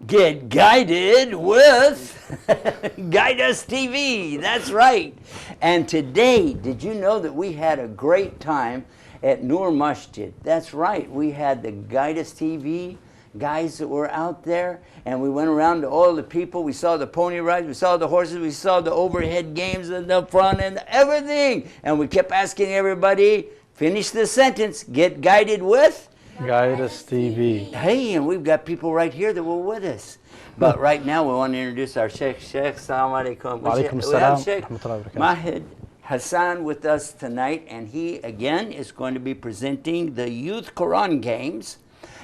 Get guided with GuideUS TV. That's right. And today, did you know that we had a great time at Noor Masjid? That's right. We had the GuideUS TV guys that were out there, and we went around to all the people. We saw the pony rides, we saw the horses, we saw the overhead games in the front and everything. And we kept asking everybody, finish the sentence, get guided with GuideUS TV. Hey, and we've got people right here that were with us. But right now we want to introduce our Sheikh. Sheikh, Assalamu alaikum. Wa alaikum We have assalam, Sheikh rahmatullahi wa barakatuh. Mahid Hassan with us tonight, and he again is going to be presenting the Youth Quran Games.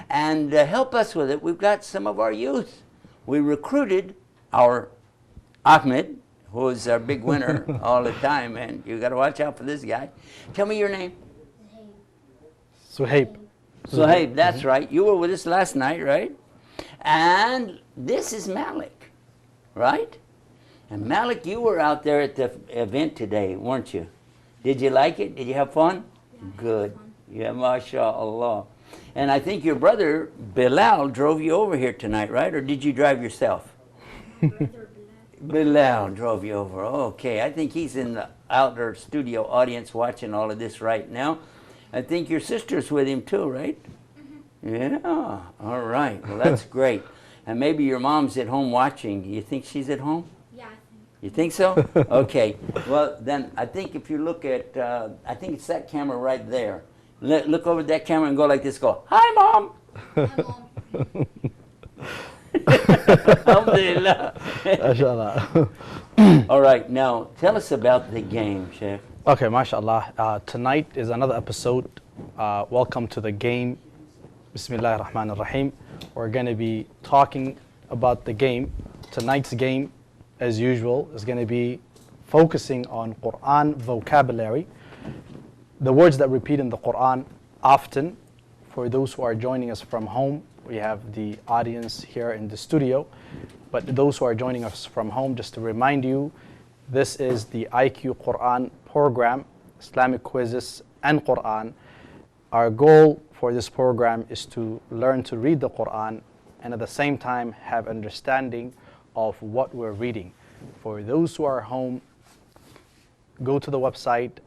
And help us with it, we've got some of our youth. We recruited our Ahmed, who is our big winner all the time, and you got to watch out for this guy. Tell me your name. Suhaib. Suhaib, that's right. You were with us last night, right? And this is Malik, right? And Malik, you were out there at the event today, weren't you? Did you like it? Did you have fun? Yeah, Good. Yeah, mashallah. And I think your brother Bilal drove you over here tonight, right? Or did you drive yourself? Bilal drove you over. Okay, I think he's in the outdoor studio audience watching all of this right now. I think your sister's with him too, right? Yeah, all right. Well, that's great. And maybe your mom's at home watching. You think she's at home? Yeah, I think. You think so? Okay. Well, then I think if you look at, I think it's that camera right there. Look over at that camera and go like this. Go, hi, Mom. Hi, Mom. Alhamdulillah. MashaAllah. All right. Now, tell us about the game, Sheikh. Okay, MashaAllah. Tonight is another episode. Welcome to the game. Bismillah ar-Rahman ar-Rahim. We're going to be talking about the game. Tonight's game, as usual, is going to be focusing on Quran vocabulary. The words that repeat in the Quran often. For those who are joining us from home, we have the audience here in the studio. But those who are joining us from home, just to remind you, this is the IQ Quran program, Islamic quizzes and Quran. Our goal for this program is to learn to read the Quran and at the same time have understanding of what we're reading. For those who are home, go to the website,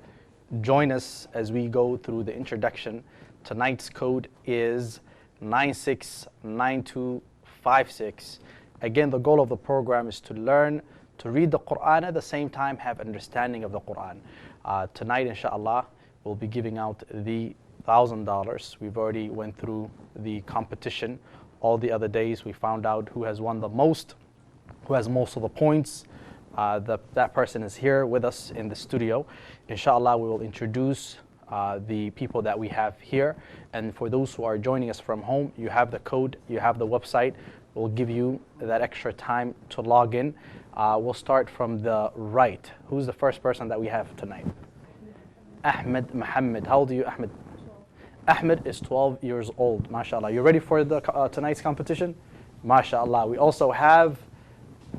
join us as we go through the introduction. Tonight's code is 969256. Again, the goal of the program is to learn to read the Quran at the same time have understanding of the Quran. Tonight, inshallah, we'll be giving out the $1,000. We've already went through the competition. All the other days, we found out who has won the most, who has most of the points. That person is here with us in the studio. Inshallah, we will introduce the people that we have here. And for those who are joining us from home, you have the code, you have the website. We'll give you that extra time to log in. We'll start from the right. Who's the first person that we have tonight? Ahmed Muhammad. How old are you, Ahmed? Ahmed is 12 years old, mashallah. You ready for the tonight's competition? Mashallah. We also have,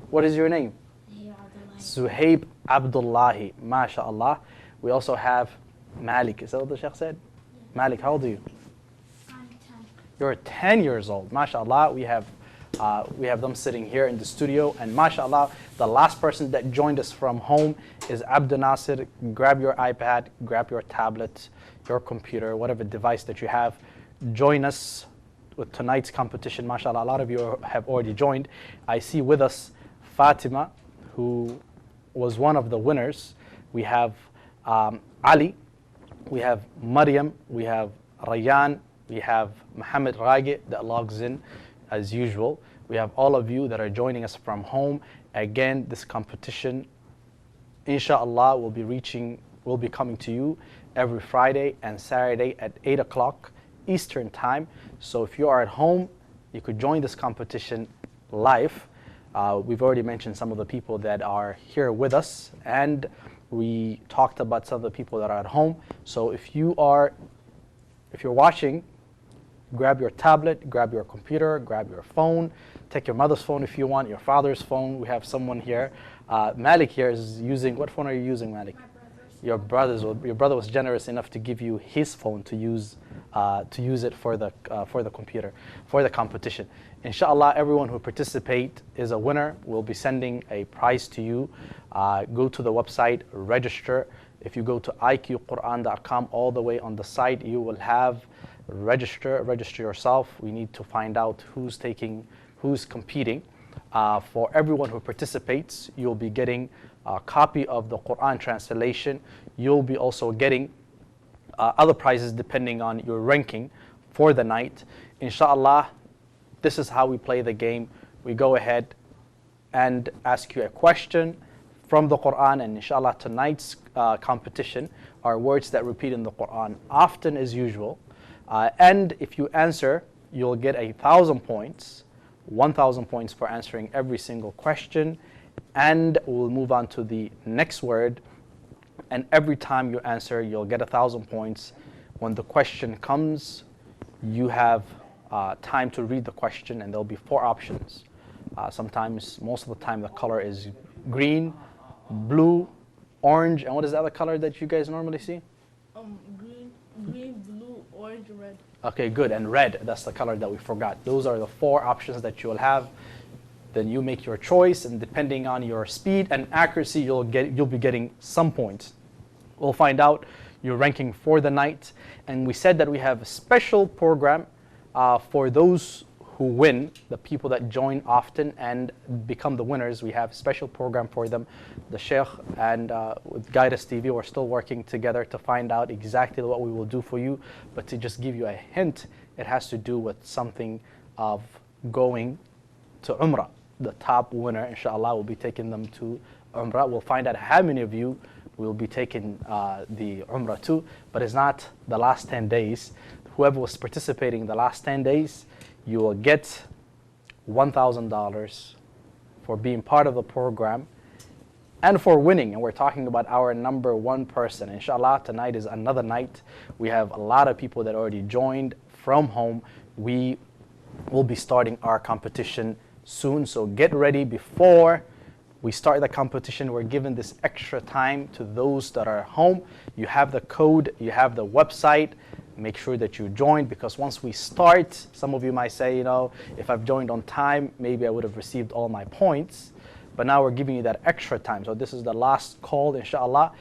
what is your name? Suhaib Abdullahi, mashallah. We also have Malik. Is that what the Sheikh said? Yeah. Malik, how old are you? I'm 10. You're 10 years old, mashallah. We have them sitting here in the studio, and mashallah, the last person that joined us from home is Abdul Nasir. Grab your iPad, grab your tablet, your computer, whatever device that you have. Join us with tonight's competition, mashallah. A lot of you have already joined. I see with us Fatima, who was one of the winners. We have Ali, we have Maryam, we have Rayyan, we have Muhammad Raghi that logs in as usual. We have all of you that are joining us from home. Again, this competition, inshallah, will be coming to you every Friday and Saturday at 8 o'clock Eastern time. So if you are at home, you could join this competition live. We've already mentioned some of the people that are here with us, and we talked about some of the people that are at home. So if you're watching, grab your tablet, grab your computer, grab your phone, take your mother's phone if you want, your father's phone. We have someone here. Malik here is using, what phone are you using, Malik? My brother's Your brother was generous enough to give you his phone to use it for the computer, for the competition. Inshallah, everyone who participate is a winner. We'll be sending a prize to you. Go to the website, register. If you go to iqquran.com, all the way on the site, you will have register yourself. We need to find out who's competing. For everyone who participates, you'll be getting a copy of the Quran translation. You'll be also getting other prizes depending on your ranking for the night. Inshallah, this is how we play the game. We go ahead and ask you a question from the Quran, and inshallah tonight's competition are words that repeat in the Quran often as usual. And if you answer, you'll get 1,000 points, 1,000 points for answering every single question. And we'll move on to the next word. And every time you answer, you'll get 1,000 points. When the question comes, you have time to read the question, and there'll be 4 options. Sometimes, most of the time, the color is green, blue, orange, and what is the other color that you guys normally see? Green, blue, orange, red. Okay, good. And red, that's the color that we forgot. Those are the 4 options that you will have. Then you make your choice, and depending on your speed and accuracy, you'll be getting some points. We'll find out your ranking for the night. And we said that we have a special program for those who win, the people that join often and become the winners. We have a special program for them. The Sheikh and with GuideUS TV, we're still working together to find out exactly what we will do for you. But to just give you a hint, it has to do with something of going to Umrah. The top winner, inshallah, will be taking them to Umrah. We'll find out how many of you will be taking the Umrah to, but it's not the last 10 days. Whoever was participating in the last 10 days, you will get $1,000 for being part of the program and for winning. And we're talking about our number 1 person. Inshallah, tonight is another night. We have a lot of people that already joined from home. We will be starting our competition soon, so get ready before we start the competition. We're giving this extra time to those that are home. You have the code, you have the website. Make sure that you join, because once we start, some of you might say, if I've joined on time, maybe I would have received all my points. But now we're giving you that extra time. So this is the last call, inshallah.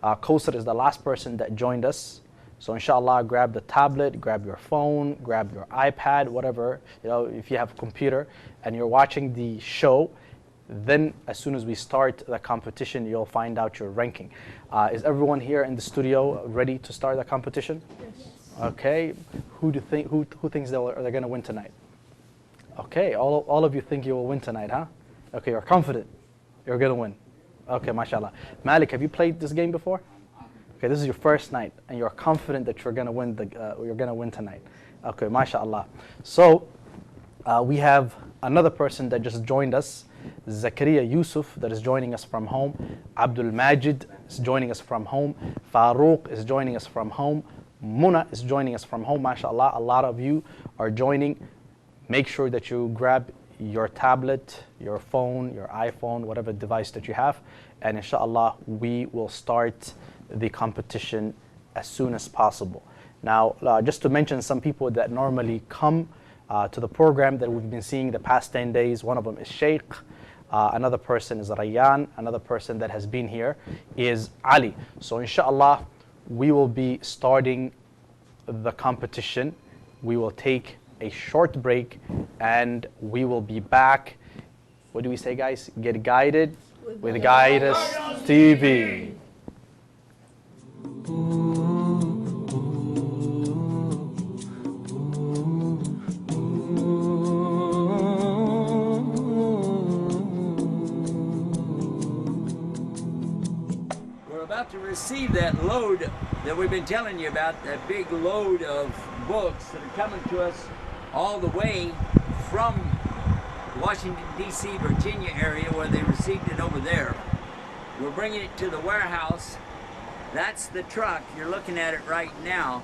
Kausar is the last person that joined us. So inshallah, grab the tablet, grab your phone, grab your iPad, whatever, if you have a computer and you're watching the show, then as soon as we start the competition, you'll find out your ranking. Is everyone here in the studio ready to start the competition? Yes. Okay. Who thinks they're going to win tonight? Okay, all of you think you will win tonight, huh? Okay, you're confident you're going to win. Okay, mashallah. Malik, have you played this game before? Okay, this is your first night, and you're confident that you're going to win tonight. Okay, mashallah. So we have another person that just joined us, Zakaria Yusuf, that is joining us from home. Abdul Majid is joining us from home. Farouk is joining us from home. Muna is joining us from home. MashaAllah, a lot of you are joining. Make sure that you grab your tablet, your phone, your iPhone, whatever device that you have, and inshallah, we will start the competition as soon as possible. Now, just to mention some people that normally come to the program that we've been seeing the past 10 days, one of them is Sheikh, another person is Rayyan, another person that has been here is Ali. So inshallah, we will be starting the competition. We will take a short break and we will be back. What do we say, guys? Get guided with GuideUS TV. We're about to receive that load that we've been telling you about, that big load of books that are coming to us all the way from Washington, D.C., Virginia area, where they received it over there. We're bringing it to the warehouse. That's the truck. You're looking at it right now.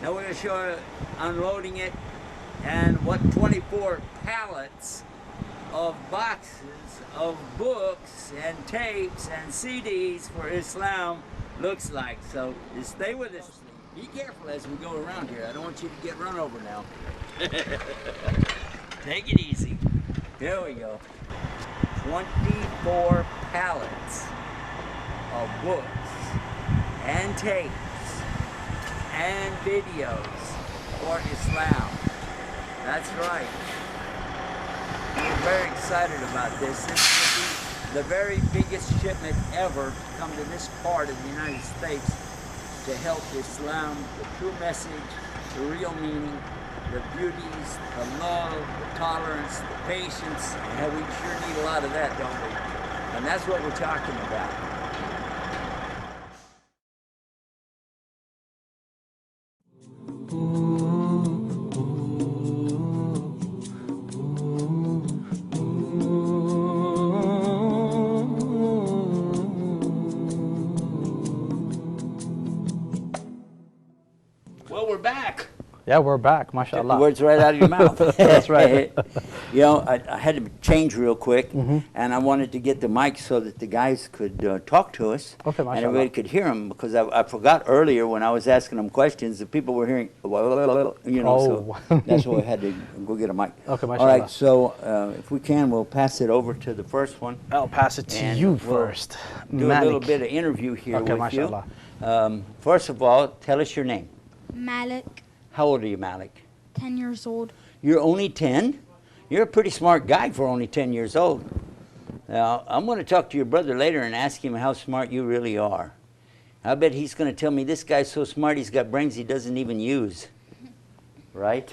Now we're going to show you unloading it and what 24 pallets of boxes of books and tapes and CDs for Islam Looks like. So just stay with us. Be careful as we go around here. I don't want you to get run over now. Take it easy. Here we go. 24 pallets of books and tapes and videos for Islam. That's right. We're very excited about this. This will be the very biggest shipment ever to come to this part of the United States to help Islam, the true message, the real meaning, the beauties, the love, the tolerance, the patience. And we sure need a lot of that, don't we? And that's what we're talking about. Well, we're back. Yeah, we're back, The mashallah. words right out of your mouth. That's right. You know, I had to change real quick, and I wanted to get the mic so that the guys could talk to us, Okay, and mashallah. everybody could hear them, because I forgot earlier when I was asking them questions, the people were hearing, you know, so Oh. that's why I had to go get a mic. Okay, All mashallah. right, so if we can, we'll pass it over to the first one. I'll pass it to And you we'll first. Do a Malik. little bit of interview here Okay, with you. mashallah. First of all, tell us your name. Malik, How old are you, Malik? 10 years old. You're only 10? You're a pretty smart guy for only 10 years old. Now, I'm going to talk to your brother later and ask him how smart you really are. I bet he's going to tell me this guy's so smart he's got brains he doesn't even use. Right?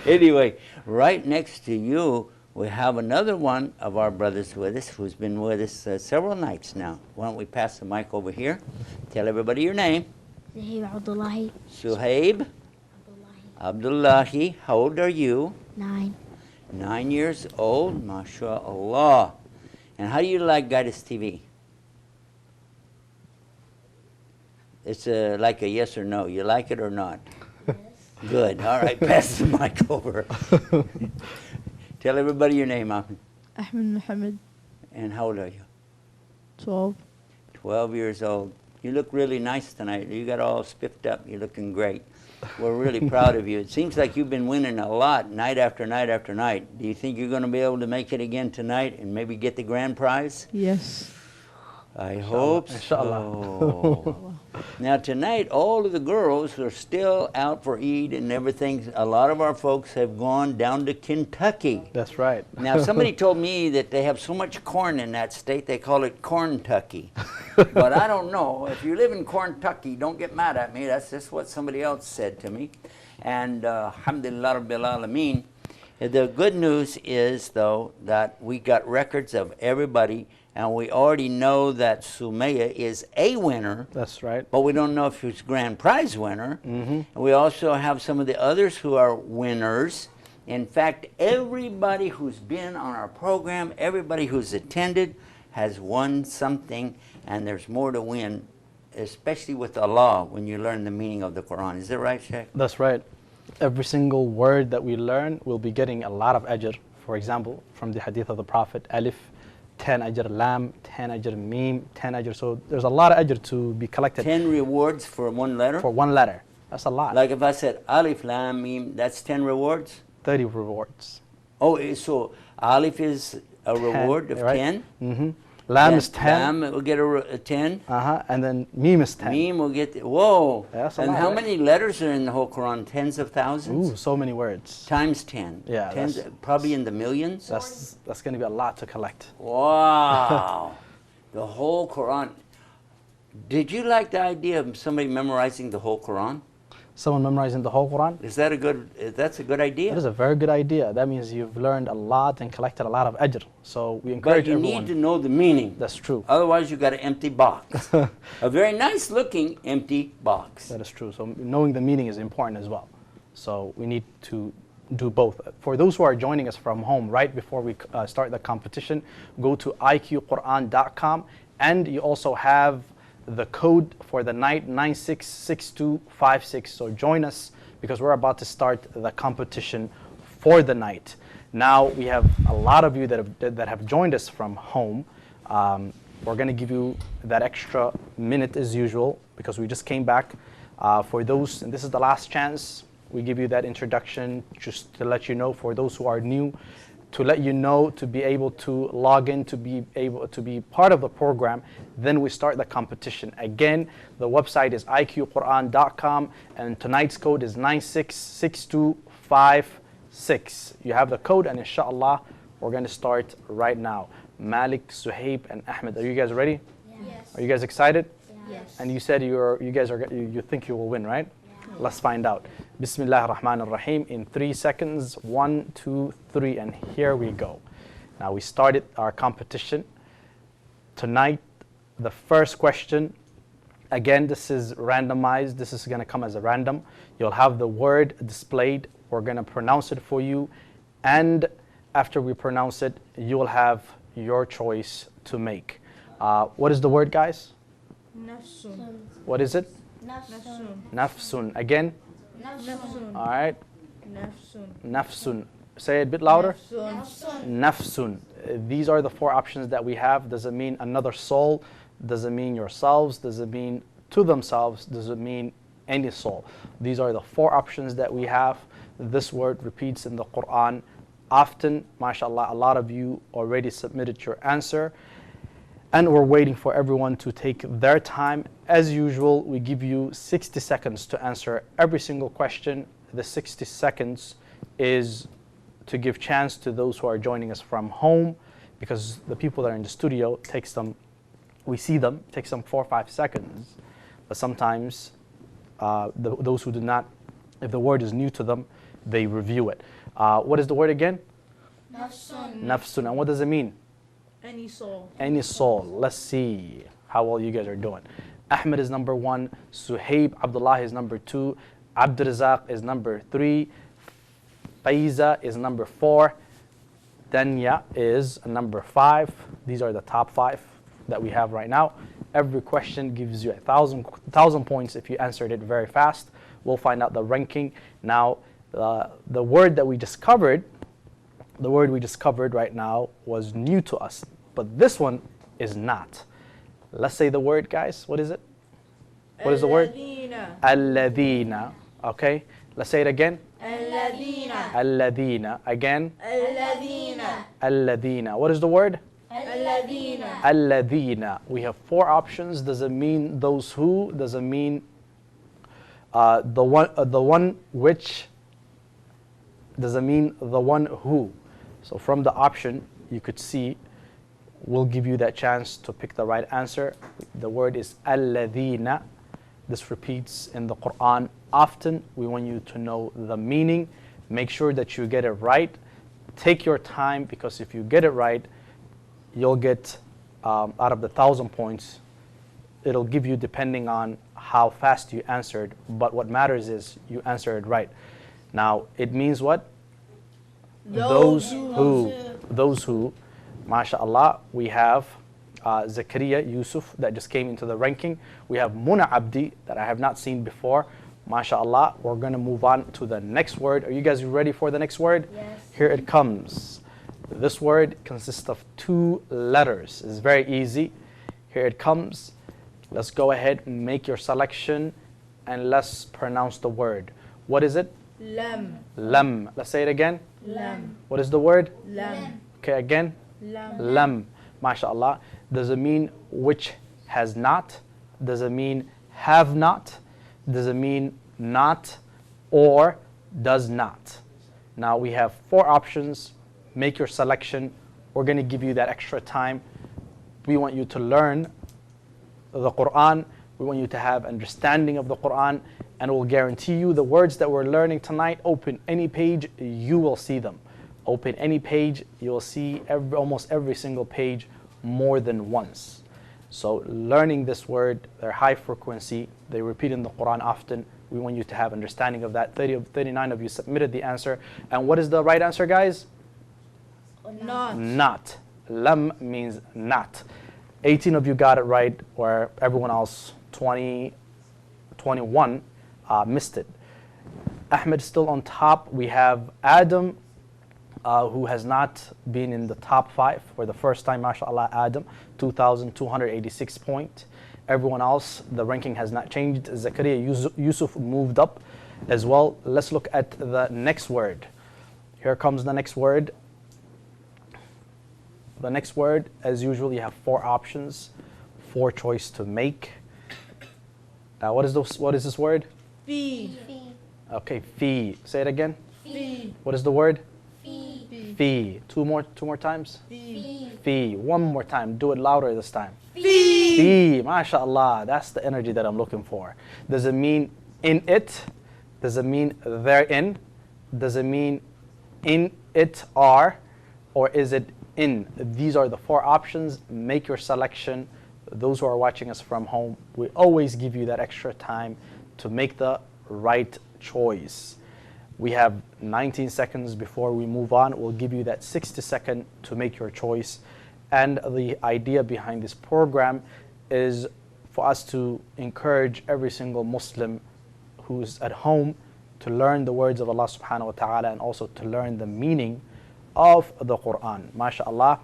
Anyway, right next to you, we have another one of our brothers with us who's been with us several nights now. Why don't we pass the mic over here? Tell everybody your name. Zahib Abdullahi, Suhaib Abdullahi. How old are you? 9. 9 years old, mashallah. And how do you like GuideUS TV? It's like a yes or no. You like it or not? Yes. Good. All right, pass the mic over. Tell everybody your name, Ahmed. Ahmed Mohammed, And how old are you? 12. 12 years old. You look really nice tonight. You got all spiffed up. You're looking great. We're really proud of you. It seems like you've been winning a lot night after night after night. Do you think you're going to be able to make it again tonight and maybe get the grand prize? Yes. I hope Inshallah. so. Now tonight, all of the girls are still out for Eid and everything. A lot of our folks have gone down to Kentucky. That's right. Now somebody told me that they have so much corn in that state, they call it Corntucky. But I don't know. If you live in Corntucky, don't get mad at me. That's just what somebody else said to me. And alhamdulillah rabbil alameen. The good news is, though, that we got records of everybody, and we already know that Sumaya is a winner, That's right. but we don't know if she's grand prize winner. And we also have some of the others who are winners. In fact, everybody who's been on our program, everybody who's attended, has won something, and there's more to win, especially with Allah when you learn the meaning of the Quran. Is that right, Sheikh? That's right. Every single word that we learn will be getting a lot of ajr. For example, from the hadith of the Prophet, alif, 10 ajr lam, 10 ajr mim, 10 ajr. So there's a lot of ajr to be collected 10 rewards for one letter? for one letter. That's a lot. Like if I said alif lam mim, that's 10 rewards? 30 rewards. Oh, so alif is a reward of right? 10? Mm-hmm. Lam is 10. Lam will get a 10. And then mim is 10. Mim will get, whoa. That's a And lot, how right? many letters are in the whole Quran? Tens of thousands? Ooh, so many words. Times 10. Yeah, Tens, that's- probably in the millions? That's going to be a lot to collect. Wow. The whole Quran. Did you like the idea of somebody memorizing the whole Quran? Someone memorizing the whole Quran? Is that a good, that's a good idea? That is a very good idea. That means you've learned a lot and collected a lot of ajr. So we But encourage you everyone. need to know the meaning. That's true. Otherwise, you got an empty box. A very nice looking empty box. That is true. So knowing the meaning is important as well. So we need to do both. For those who are joining us from home, right before we start the competition, go to iqquran.com, and you also have the code for the night 966256. So join us because we're about to start the competition for the night. Now we have a lot of you that have joined us from home. We're going to give you that extra minute as usual because we just came back. For those, and this is the last chance, we give you that introduction just to let you know, for those who are new, to let you know, to be able to log in, to be able to be part of the program. Then we start the competition. Again, the website is iqquran.com, and tonight's code is 966256. You have the code, and inshallah, we're going to start right now. Malik, Suhaib, and Ahmed, are you guys ready? Yes. Are you guys excited? Yes. And you said you think you will win, right? Let's find out. Bismillah ar-Rahman ar-Rahim. In 3 seconds, 1, 2, 3, and here we go. Now we started our competition. Tonight, the first question, again, this is randomized. This is going to come as a random. You'll have the word displayed. We're going to pronounce it for you. And after we pronounce it, you will have your choice to make. What is the word, guys? Nafsun. What is it? Nafsun. Nafsun. Again? Nafsun. All right. Nafsun. Nafsun. Say it a bit louder. Nafsun. Nafsun. These are the 4 options that we have. Does it mean another soul? Does it mean yourselves? Does it mean to themselves? Does it mean any soul? These are the 4 options that we have. This word repeats in the Quran often. MashaAllah, a lot of you already submitted your answer. And we're waiting for everyone to take their time. As usual, we give you 60 seconds to answer every single question. The 60 seconds is to give chance to those who are joining us from home, because the people that are in the studio, we see them, takes them 4 or 5 seconds. But sometimes those who do not, if the word is new to them, they review it. What is the word again? Nafsun. Nafsun. And what does it mean? Any soul. Any soul. Let's see how well you guys are doing. Ahmed is number 1. Suhaib Abdullah is number 2. Abdurazak is number 3. Faiza is number 4. Danya is number 5. These are the top 5 that we have right now. Every question gives you 1,000 points if you answered it very fast. We'll find out the ranking. Now, the word that we discovered, right now was new to us, but this one is not. Let's say the word, guys. What is it? What is the word? Alladhina. Okay. Let's say it again. Alladhina. Alladhina. Again. Alladhina. Alladhina. What is the word? Alladhina. Alladhina. We have 4 options. Does it mean those who? Does it mean the one which? Does it mean the one who? So from the option, you could see, we'll give you that chance to pick the right answer. The word is alladhina. This repeats in the Quran often. We want you to know the meaning. Make sure that you get it right. Take your time, because if you get it right, you'll get, out of the 1,000 points, it'll give you depending on how fast you answered. But what matters is you answered right. Now, it means what? Those who. Those who. MashaAllah, we have Zakaria Yusuf that just came into the ranking. We have Muna Abdi that I have not seen before. MashaAllah, we're going to move on to the next word. Are you guys ready for the next word? Yes. Here it comes. This word consists of 2 letters. It's very easy. Here it comes. Let's go ahead and make your selection, and let's pronounce the word. What is it? Lam. Lam. Let's say it again. Lam. What is the word? Lam. Okay, again. Lam. Lam. MashaAllah. Does it mean which has not? Does it mean have not? Does it mean not or does not? Now we have 4 options. Make your selection. We're going to give you that extra time. We want you to learn the Quran. We want you to have understanding of the Quran, and we'll guarantee you the words that we're learning tonight, open any page, you will see them. Open any page, you will see almost every single page more than once. So learning this word, they're high frequency, they repeat in the Quran often. We want you to have understanding of that. 39 of you submitted the answer. And what is the right answer, guys? Not. Not. Lam means not. 18 of you got it right, where everyone else, 21, missed it. Ahmed still on top. We have Adam, who has not been in the top 5 for the first time, mashallah, Adam, 2,286 points. Everyone else, the ranking has not changed. Zakaria Yusuf moved up as well. Let's look at the next word. Here comes the next word. The next word, as usual, you have 4 options, 4 choice to make. Now, what is this word? Fee. Okay, fee. Say it again. Fee. What is the word? Fee. Fee. Two more times. Fee. Fee. One more time. Do it louder this time. Fee. Fee. MashaAllah. That's the energy that I'm looking for. Does it mean in it? Does it mean therein? Does it mean in it are? Or is it in? These are the 4 options. Make your selection. Those who are watching us from home, we always give you that extra time to make the right choice. We have 19 seconds before we move on. We'll give you that 60-second to make your choice. And the idea behind this program is for us to encourage every single Muslim who's at home to learn the words of Allah subhanahu wa ta'ala and also to learn the meaning of the Quran. MashaAllah.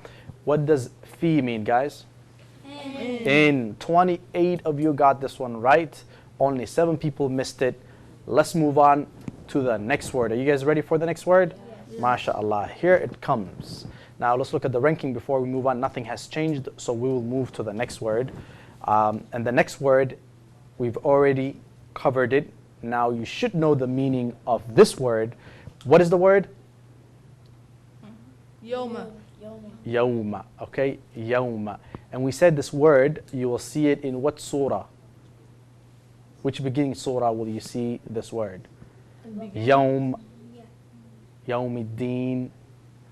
What does fee mean, guys? In. 28 of you got this one right. Only 7 people missed it. Let's move on to the next word. Are you guys ready for the next word? Yes. MashaAllah. Here it comes. Now let's look at the ranking before we move on. Nothing has changed, so we will move to the next word. And the next word, we've already covered it. Now you should know the meaning of this word. What is the word? Yoma. Yawma. Okay, yawma. And we said this word, you will see it in what surah? Which beginning surah will you see this word? Yawm. Yawmiddin.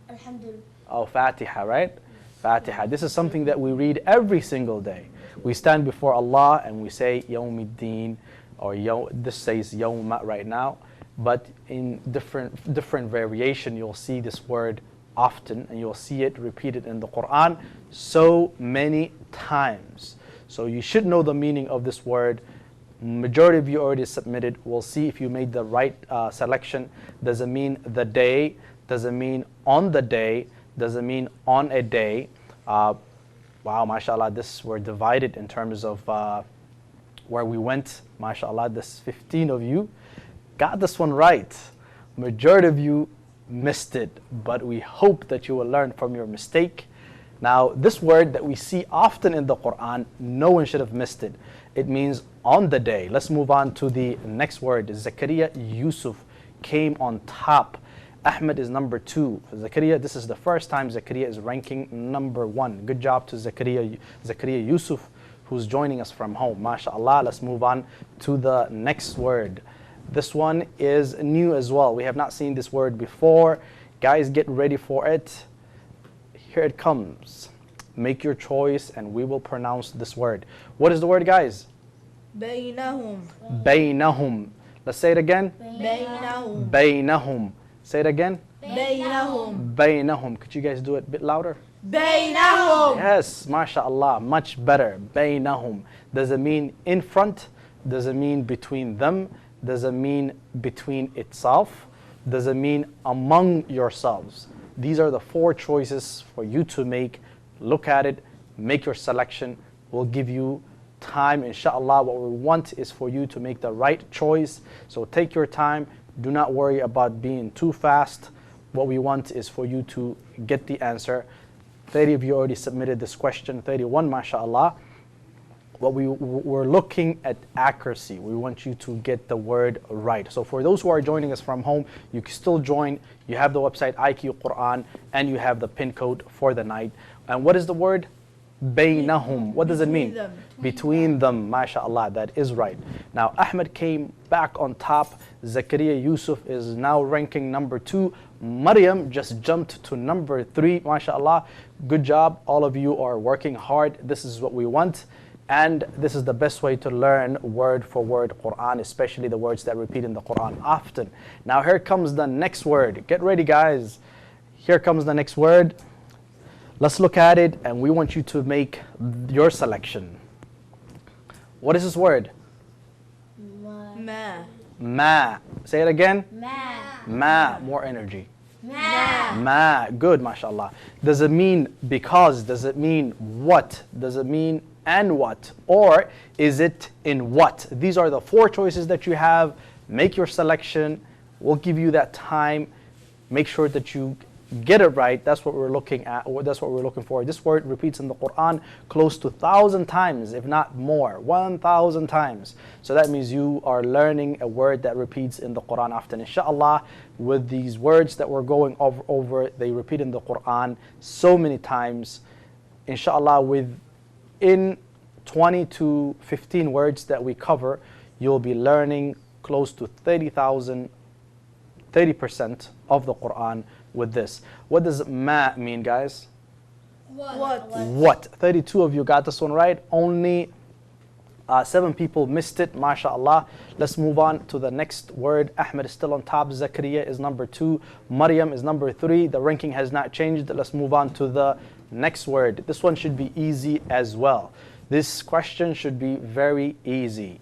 Alhamdulillah. Oh, Fatiha, right? Fatiha. This is something that we read every single day. We stand before Allah and we say Yawmiddin, or this says Yawma right now, but in different variation, you'll see this word often, and you'll see it repeated in the Quran so many times. So you should know the meaning of this word. Majority of you already submitted. We'll see if you made the right selection. Does it mean the day? Does it mean on the day? Does it mean on a day? Wow, mashallah, we're divided in terms of where we went. Mashallah, this 15 of you got this one right. Majority of you missed it, but we hope that you will learn from your mistake. Now, this word that we see often in the Quran, no one should have missed it. It means on the day. Let's move on to the next word. Zakaria Yusuf came on top. Ahmed is number 2. Zakaria, this is the first time Zakaria is ranking number 1. Good job to Zakaria Yusuf, who's joining us from home. MashaAllah. Let's move on to the next word. This one is new as well. We have not seen this word before. Guys, get ready for it. Here it comes. Make your choice and we will pronounce this word. What is the word, guys? Bainahum. Bainahum. Let's say it again. Bainahum. Bainahum. Say it again. Bainahum. Bainahum. Could you guys do it a bit louder? Bainahum. Yes, mashallah, much better. Bainahum. Does it mean in front? Does it mean between them? Does it mean between itself? Does it mean among yourselves? These are the 4 choices for you to make. Look at it, make your selection. We'll give you time, inshallah. What we want is for you to make the right choice. So take your time. Do not worry about being too fast. What we want is for you to get the answer. 30 of you already submitted this question, 31, mashallah. We're looking at accuracy. We want you to get the word right. So for those who are joining us from home, you can still join. You have the website IQ Quran and you have the pin code for the night. And what is the word? Bainahum. What does it mean? Between them. MashaAllah, that is right. Now Ahmed came back on top. Zakaria Yusuf is now ranking number 2. Maryam just jumped to number 3. MashaAllah. Good job. All of you are working hard. This is what we want. And this is the best way to learn word for word Quran, especially the words that repeat in the Quran often. Now here comes the next word. Get ready, guys. Here comes the next word. Let's look at it and we want you to make your selection. What is this word? Ma. Ma. Say it again. Ma. Ma. More energy. Ma. Ma. Good, mashallah. Does it mean because? Does it mean what? Does it mean and what? Or is it in what? These are the four choices that you have. Make your selection. We'll give you that time. Make sure that you get it right. That's what we're looking at. That's what we're looking for. This word repeats in the Quran close to 1,000 times, if not more, 1,000 times. So that means you are learning a word that repeats in the Quran often. Inshallah, with these words that we're going over, they repeat in the Quran so many times. Inshallah, within 20 to 15 words that we cover, you'll be learning close to 30% of the Quran with this. What does ma mean, guys? What? What? 32 of you got this one right. Only 7 people missed it, mashallah. Let's move on to the next word. Ahmed is still on top. Zakaria is number 2. Maryam is number 3. The ranking has not changed. Let's move on to the next word. This one should be easy as well. This question should be very easy.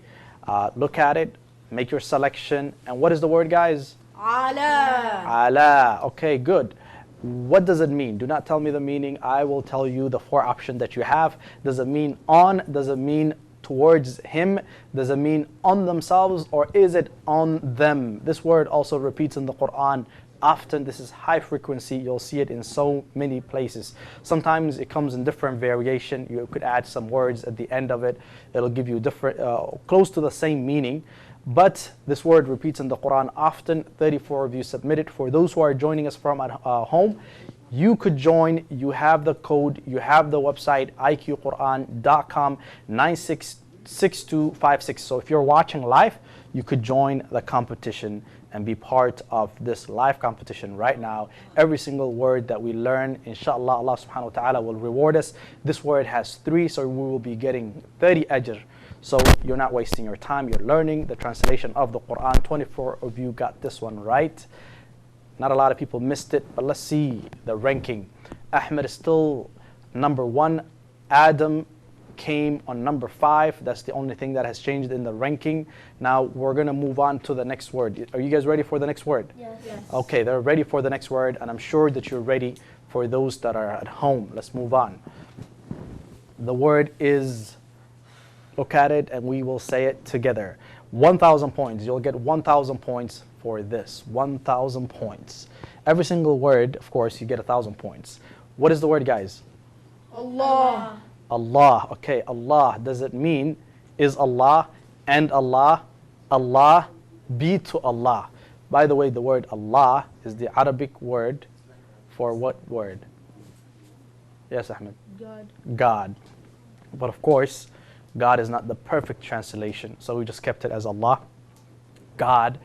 Look at it, make your selection. And what is the word, guys? Ala. Ala. Okay, good. What does it mean? Do not tell me the meaning. I will tell you the 4 options that you have. Does it mean on? Does it mean towards him? Does it mean on themselves? Or is it on them? This word also repeats in the Quran often. This is high frequency. You'll see it in so many places. Sometimes it comes in different variation. You could add some words at the end of it. It'll give you different, close to the same meaning. But this word repeats in the Quran often. 34 of you submitted. For those who are joining us from at home, you could join. You have the code. You have the website, iqquran.com 966256. So if you're watching live, you could join the competition and be part of this live competition right now. Every single word that we learn, inshallah, Allah subhanahu wa ta'ala will reward us. This word has 3, so we will be getting 30 ajr. So you're not wasting your time. You're learning the translation of the Quran. 24 of you got this one right. Not a lot of people missed it, but let's see the ranking. Ahmed is still number 1. Adam came on number 5. That's the only thing that has changed in the ranking. Now we're going to move on to the next word. Are you guys ready for the next word? Yes. Okay, they're ready for the next word, and I'm sure that you're ready for those that are at home. Let's move on. The word is, look at it and we will say it together. 1,000 points. You'll get 1,000 points for this. 1,000 points. Every single word, of course, you get 1,000 points. What is the word, guys? Allah. Allah. Okay, Allah. Does it mean is Allah and Allah, Allah be to Allah? By the way, the word Allah is the Arabic word for what word? Yes, Ahmed? God. God. But of course, God is not the perfect translation, so we just kept it as Allah. God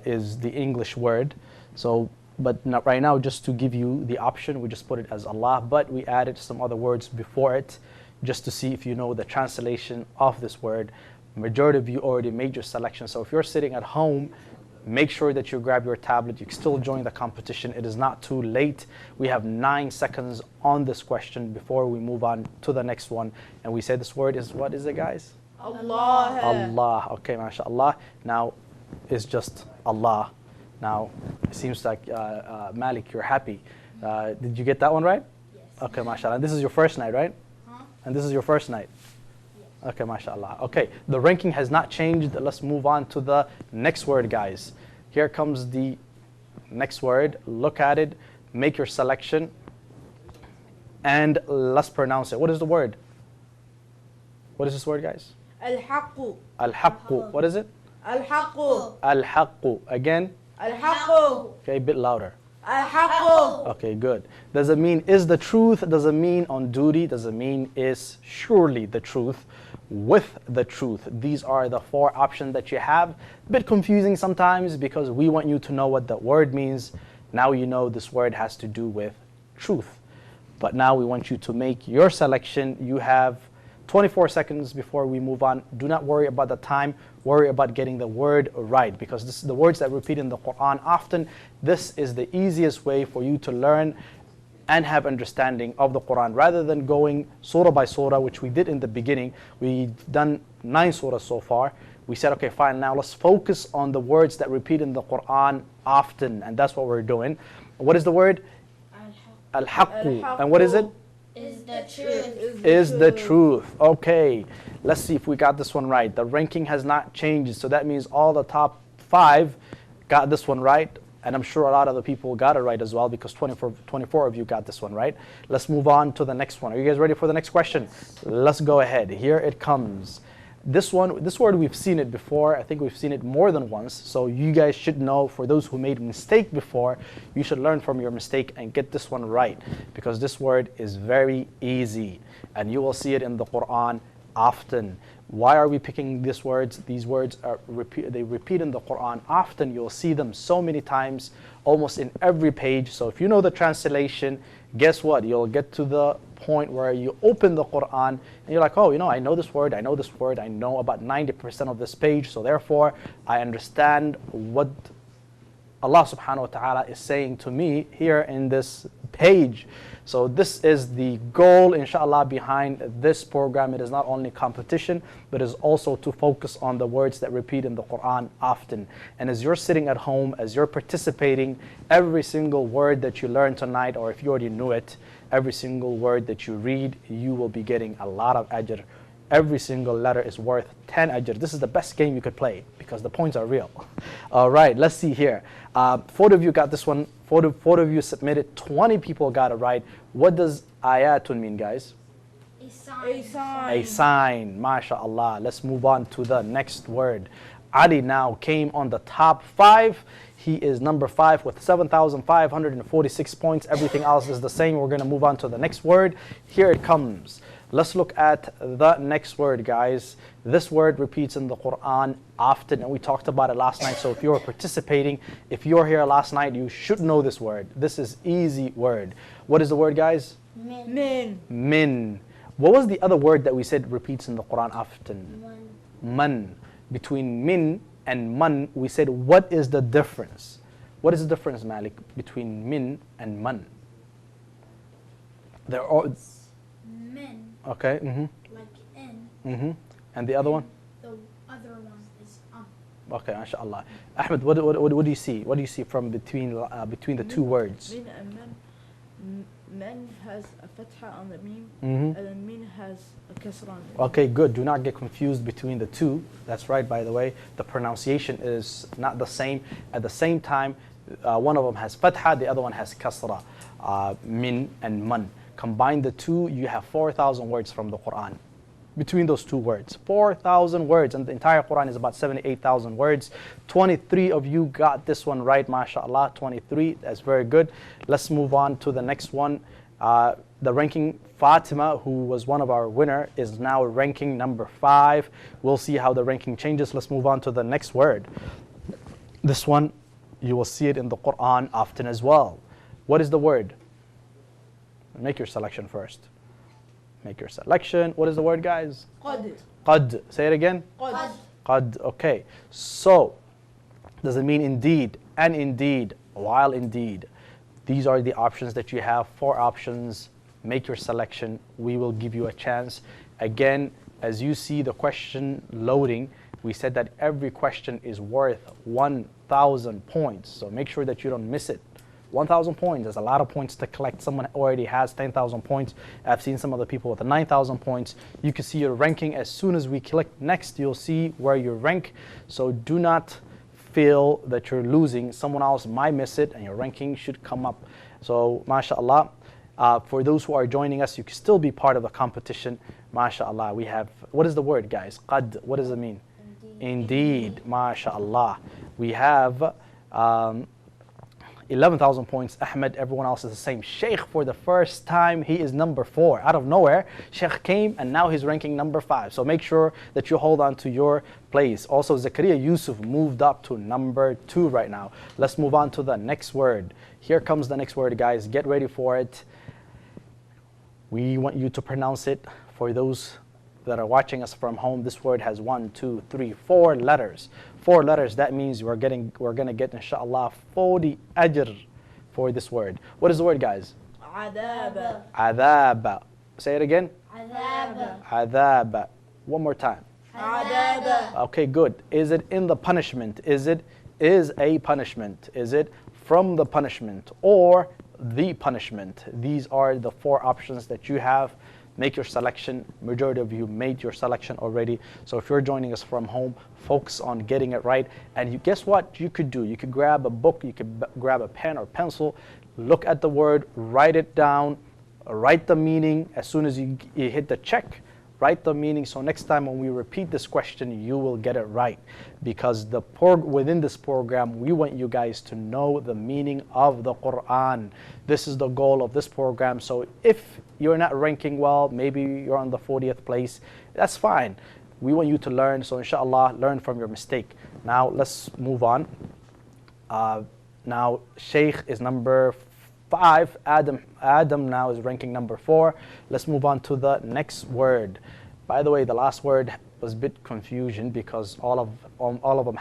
is the English word. So, but not right now, just to give you the option, we just put it as Allah, but we added some other words before it, just to see if you know the translation of this word. Majority of you already made your selection, so if you're sitting at home, make sure that you grab your tablet. You can still join the competition. It is not too late. We have 9 seconds on this question before we move on to the next one. And we say this word is, what is it, guys? Allah. Allah. Okay, mashallah. Now, it's just Allah. Now, it seems like, Malik, you're happy. Did you get that one right? Yes. Okay, mashallah. And this is your first night, right? Huh? And this is your first night? Yes. Okay, mashallah. Okay, the ranking has not changed. Let's move on to the next word, guys. Here comes the next word. Look at it, make your selection, and let's pronounce it. What is the word? What is this word, guys? Al-Haqqu. Al-Haqqu. What is it? Al-Haqqu. Al-Haqqu. Again? Al-Haqqu. Okay, a bit louder. Al-Haqqu. Okay, good. Does it mean is the truth? Does it mean on duty? Does it mean is surely the truth? With the truth. These are the 4 options that you have. A bit confusing sometimes because we want you to know what the word means. Now you know this word has to do with truth. But now we want you to make your selection. You have 24 seconds before we move on. Do not worry about the time. Worry about getting the word right, because this is the words that repeat in the Quran often. This is the easiest way for you to learn and have understanding of the Quran, rather than going surah by surah, which we did in the beginning. We've done 9 surahs so far. We said, okay, fine, now let's focus on the words that repeat in the Quran often, and that's what we're doing. What is the word? Al-haqqu. And what is it? Is the truth. Is the truth. Okay, let's see if we got this one right. The ranking has not changed, so that means all the top 5 got this one right, and I'm sure a lot of the people got it right as well, because 24 of you got this one right. Let's move on to the next one. Are you guys ready for the next question? Let's go ahead. Here it comes. This word, we've seen it before. I think we've seen it more than once. So you guys should know, for those who made a mistake before, you should learn from your mistake and get this one right, because this word is very easy and you will see it in the Quran often. Why are we picking these words? These words they repeat in the Quran often. You'll see them so many times, almost in every page. So if you know the translation, guess what? You'll get to the point where you open the Quran and you're like, oh, I know this word, I know this word, I know about 90% of this page, so therefore I understand what Allah subhanahu wa ta'ala is saying to me here in this page. So this is the goal, inshallah, behind this program. It is not only competition, but it is also to focus on the words that repeat in the Quran often. And as you're sitting at home, as you're participating, every single word that you learn tonight, or if you already knew it, every single word that you read, you will be getting a lot of ajr. Every single letter is worth 10 ajr. This is the best game you could play because the points are real. All right, let's see here. 4 of you got this one. 4 of you submitted. 20 people got it right. What does ayatun mean, guys? A sign. A sign. A sign. MashaAllah. Let's move on to the next word. Ali now came on the top 5. He is number 5 with 7,546 points. Everything else is the same. We're going to move on to the next word. Here it comes. Let's look at the next word, guys. This word repeats in the Quran often, and we talked about it last night. So if you're participating, if you're here last night, you should know this word. This is easy word. What is the word, guys? Min. Min. What was the other word that we said repeats in the Quran often? Man. Between min and man, we said, what is the difference? What is the difference, Malik, between min and man? There are... Min, Okay. like in. And the other one? The other one is Okay, mashallah. Ahmed, what do you see? What do you see from between the two words? Min and man. Man has a fatha on the meme, Mhm. and then min has a kasra on it. Okay, good. Do not get confused between the two. That's right, by the way. The pronunciation is not the same. At the same time, one of them has fatha, the other one has kasra. Min and man. Combine the two, you have 4,000 words from the Quran. Between those two words, 4,000 words, and the entire Quran is about 78,000 words. 23 of you got this one right, mashallah. 23, that's very good. Let's move on to the next one. The ranking, Fatima, who was one of our winner, is now ranking number 5. We'll see how the ranking changes. Let's move on to the next word. This one, you will see it in the Quran often as well. What is the word? Make your selection first. Make your selection. What is the word, guys? Qad. Qad. Say it again. Qad. Qad. Okay. So, does it mean indeed, and indeed, while indeed? These are the options that you have. 4 options. Make your selection. We will give you a chance. Again, as you see the question loading, we said that every question is worth 1,000 points. So make sure that you don't miss it. 1,000 points, there's a lot of points to collect. Someone already has 10,000 points. I've seen some other people with 9,000 points. You can see your ranking as soon as we click next. You'll see where you rank. So do not feel that you're losing. Someone else might miss it and your ranking should come up. So mashallah, for those who are joining us, you can still be part of the competition. Mashallah, we have, what is the word, guys? Qad, what does it mean? Indeed, mashallah. We have 11,000 points. Ahmed, everyone else is the same. Sheikh, for the first time, he is number 4. Out of nowhere, Sheikh came and now he's ranking number 5. So make sure that you hold on to your place. Also, Zakaria Yusuf moved up to number 2 right now. Let's move on to the next word. Here comes the next word, guys. Get ready for it. We want you to pronounce it. For those that are watching us from home, this word has 1, 2, 3, 4 letters. 4 letters, that means we're going to get, inshallah, 40 ajr for this word. What is the word, guys? Adaba. Adaba. Say it again. Adaba. Adaba. One more time. Adaba. Okay, good. Is it in the punishment? Is a punishment? Is it from the punishment, or the punishment. These are the four options that you have. Make your selection. Majority of you made your selection already. So if you're joining us from home, focus on getting it right. And you, guess what you could do? You could grab a book, you could grab a pen or pencil, look at the word, write it down, write the meaning. As soon as you hit the check, write the meaning, so next time when we repeat this question, you will get it right. Because within this program, we want you guys to know the meaning of the Quran. This is the goal of this program. So if you're not ranking well, maybe you're on the 40th place, that's fine. We want you to learn, so inshallah, learn from your mistake. Now let's move on. Now Sheikh is number 5, Adam now is ranking number 4. Let's move on to the next word. By the way, the last word was a bit confusion because all of them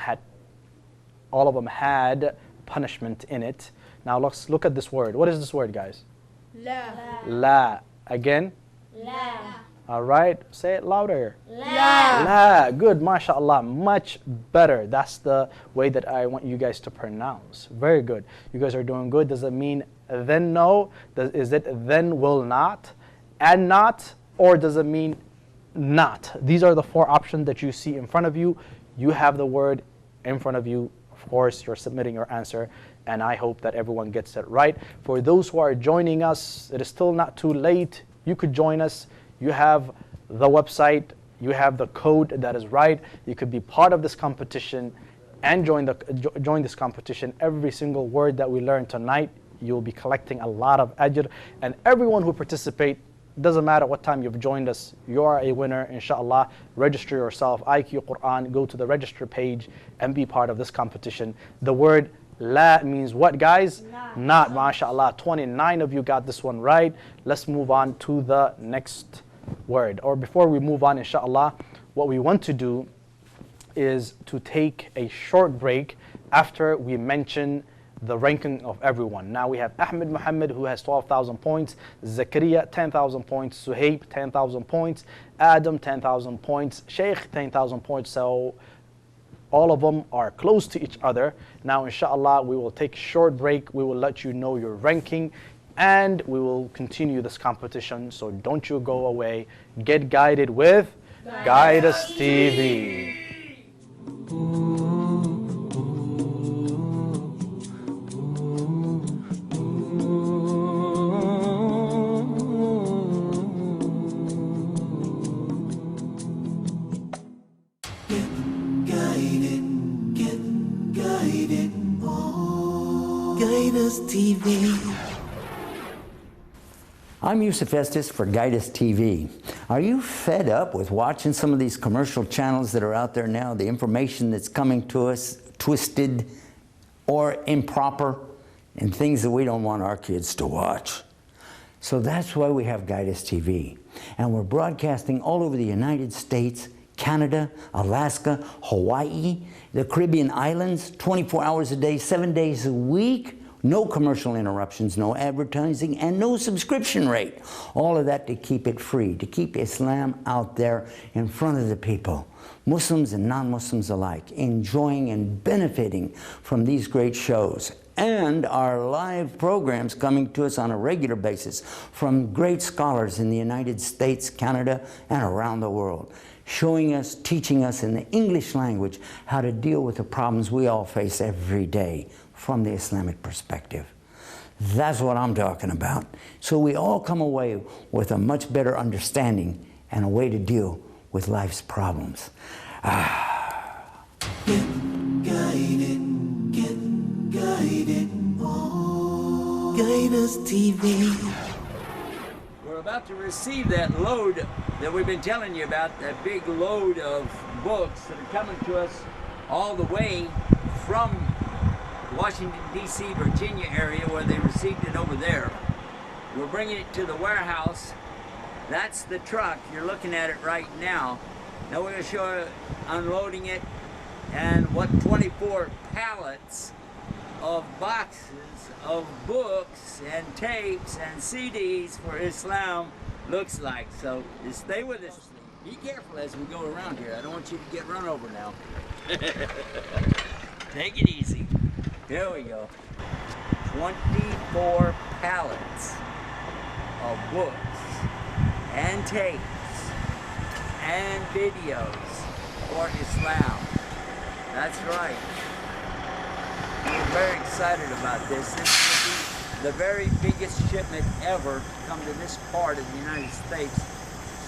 had punishment in it. Now let's look at this word. What is this word, guys? La. La. Again? La. All right, say it louder. La. La. Good, mashallah, much better. That's the way that I want you guys to pronounce. Very good. You guys are doing good. Does it mean then no? Is it then will not and not, or does it mean not? These are the four options that you see in front of you. You have the word in front of you. Of course, you're submitting your answer, and I hope that everyone gets it right. For those who are joining us, it is still not too late. You could join us. You have the website. You have the code that is right. You could be part of this competition and join this competition. Every single word that we learn tonight, you'll be collecting a lot of ajr. And everyone who participates, doesn't matter what time you've joined us, you are a winner, inshallah. Register yourself, IQ Quran, go to the register page and be part of this competition. The word la means what, guys? Not, mashallah. 29 of you got this one right. Let's move on to the next word. Or before we move on, inshallah, what we want to do is to take a short break after we mention the ranking of everyone. Now we have Ahmed Muhammad, who has 12,000 points, Zakaria 10,000 points, Suhaib 10,000 points, Adam 10,000 points, Sheikh 10,000 points. So all of them are close to each other. Now inshallah we will take a short break. We will let you know your ranking and we will continue this competition. So don't you go away. Get guided with GuideUS TV. GuideUS TV. I'm Yusuf Estes for GuideUS TV. Are you fed up with watching some of these commercial channels that are out there now? The information that's coming to us twisted or improper and things that we don't want our kids to watch. So that's why we have GuideUS TV. And we're broadcasting all over the United States, Canada, Alaska, Hawaii, the Caribbean islands, 24 hours a day, 7 days a week. No commercial interruptions, no advertising, and no subscription rate. All of that to keep it free, to keep Islam out there in front of the people, Muslims and non-Muslims alike, enjoying and benefiting from these great shows. And our live programs coming to us on a regular basis from great scholars in the United States, Canada, and around the world, showing us, teaching us in the English language how to deal with the problems we all face every day from the Islamic perspective. That's what I'm talking about. So we all come away with a much better understanding and a way to deal with life's problems. Get guided, get guided. Oh, GuideUS TV. We're about to receive that load that we've been telling you about, that big load of books that are coming to us all the way from Washington, D.C., Virginia area, where they received it over there. We're bringing it to the warehouse. That's the truck. You're looking at it right now. Now we're going to show you unloading it and what 24 pallets of boxes of books and tapes and CDs for Islam looks like. So just stay with us. Be careful as we go around here. I don't want you to get run over now. Take it easy. Here we go. 24 pallets of books and tapes and videos for Islam. That's right. We're very excited about this. This will be the very biggest shipment ever to come to this part of the United States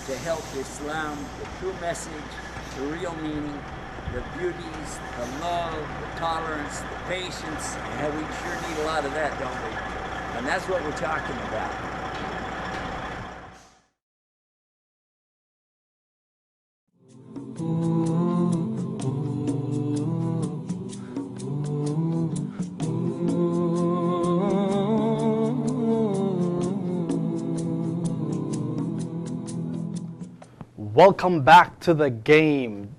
to help Islam, the true message, the real meaning, the beauties, the love, the tolerance, the patience. And we sure need a lot of that, don't we? And that's what we're talking about. Welcome back to the game.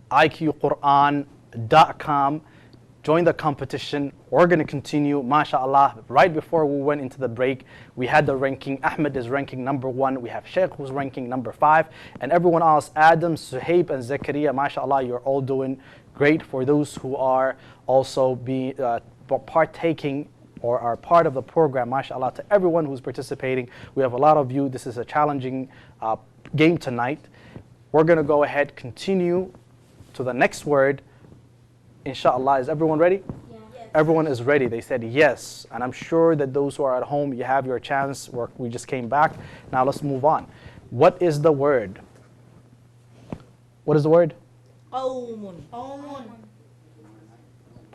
IQQuran.com. Join the competition. We're going to continue, mashallah. Right before we went into the break, we had the ranking. Ahmed is ranking number 1. We have Sheikh who's ranking number 5. And everyone else, Adam, Suhaib, and Zakaria, mashallah, you're all doing great. For those who are also partaking or are part of the program, mashallah, to everyone who's participating. We have a lot of you. This is a challenging game tonight. We're going to go ahead, continue to the next word. Inshallah, is everyone ready? Yeah. Yes. Everyone is ready. They said yes. And I'm sure that those who are at home, you have your chance. We just came back. Now let's move on. What is the word? What is the word? قوم. Omun.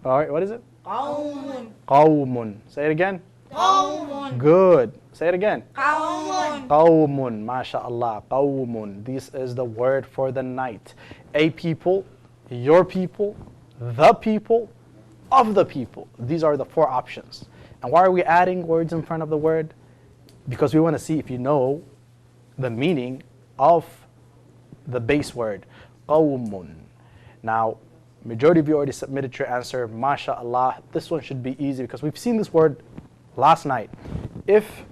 All right, what is it? قوم. قوم. Say it again. قوم. Good. Say it again. قوم. قوم. MashaAllah. قوم. This is the word for the night. A people, your people, the people, of the people. These are the 4 options. And why are we adding words in front of the word? Because we want to see if you know the meaning of the base word. قوم. Now, majority of you already submitted your answer. MashaAllah. This one should be easy because we've seen this word last night. If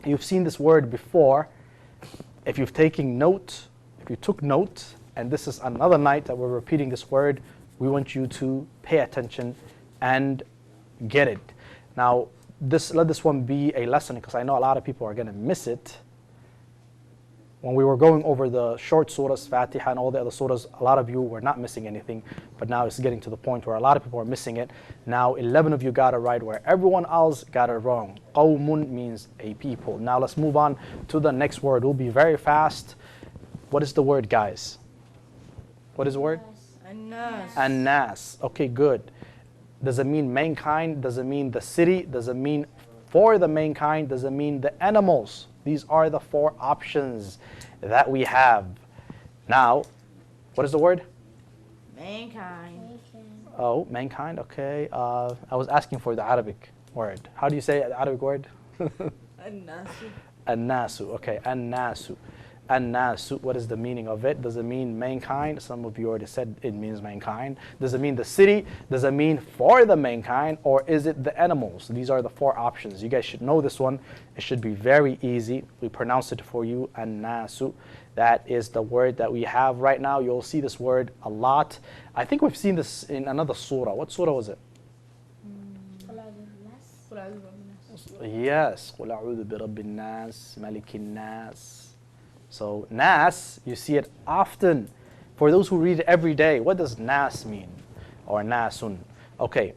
you've seen this word before, if you've taken note, if you took note, and this is another night that we're repeating this word, we want you to pay attention and get it. Now, let this one be a lesson because I know a lot of people are going to miss it. When we were going over the short surahs, Fatiha and all the other surahs, a lot of you were not missing anything, but now it's getting to the point where a lot of people are missing it. Now 11 of you got it right where everyone else got it wrong. Qawmun means a people. Now let's move on to the next word. We'll be very fast. What is the word, guys? What is the word? الناس. An-nas. Okay, good. Does it mean mankind? Does it mean the city? Does it mean for the mankind? Does it mean the animals? These are the 4 options that we have. Now, what is the word? Mankind. Oh, mankind, okay. I was asking for the Arabic word. How do you say the Arabic word? الناس. An-nasu, okay, an-nasu. An-nasu, what is the meaning of it? Does it mean mankind? Some of you already said it means mankind. Does it mean the city? Does it mean for the mankind? Or is it the animals? These are the 4 options. You guys should know this one. It should be very easy. We pronounce it for you, an-nasu. That is the word that we have right now. You'll see this word a lot. I think we've seen this in another surah. What surah was it? Yes. قُلْ أَعُوذُ بِرَبِّ النَّاسِ مَلِكِ النَّاسِ. So nas, you see it often. For those who read it every day, what does nas mean? Or nasun? Okay,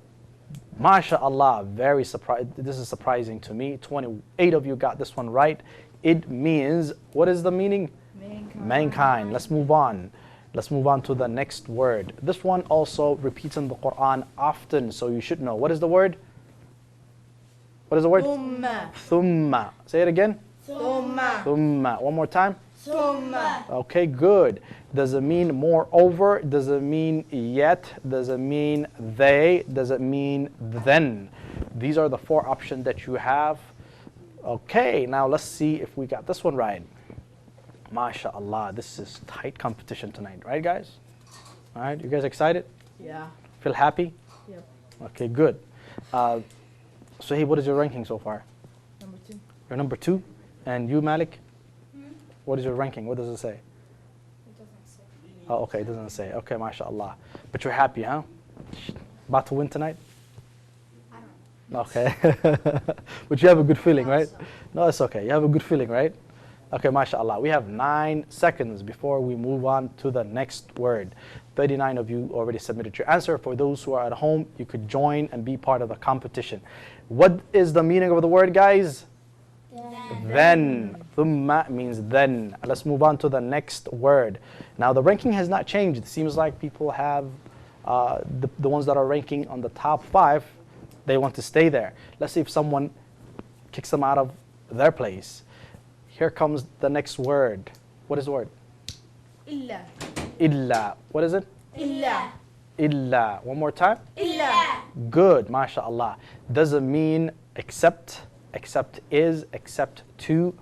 MashaAllah, very surprised. This is surprising to me. 28 of you got this one right. It means, what is the meaning? Mankind. Mankind. Let's move on. Let's move on to the next word. This one also repeats in the Quran often, so you should know. What is the word? What is the word? ثم. Thumma. Say it again. ثم. Thumma. One more time. ثم. Okay, good. Does it mean moreover? Does it mean yet? Does it mean they? Does it mean then? These are the 4 options that you have. Okay, now let's see if we got this one right. MashaAllah, this is tight competition tonight, right guys? All right, you guys excited? Yeah. Feel happy? Yep. Okay, good. So hey, what is your ranking so far? Number 2. You're number 2. And you, Malik? What is your ranking? What does it say? It doesn't say. Oh, okay, it doesn't say. Okay, mashallah. But you're happy, huh? About to win tonight? I don't Okay. But you have a good feeling, right? No, it's okay. You have a good feeling, right? Okay, mashallah. We have 9 seconds before we move on to the next word. 39 of you already submitted your answer. For those who are at home, you could join and be part of the competition. What is the meaning of the word, guys? Then. Thumma means then. Let's move on to the next word. Now, the ranking has not changed. It seems like people have, the ones that are ranking on the top 5, they want to stay there. Let's see if someone kicks them out of their place. Here comes the next word. What is the word? إلا. Illa. What is it? إلا. Illa. One more time. إلا. Good, mashallah. Doesn't mean except, except is, except to.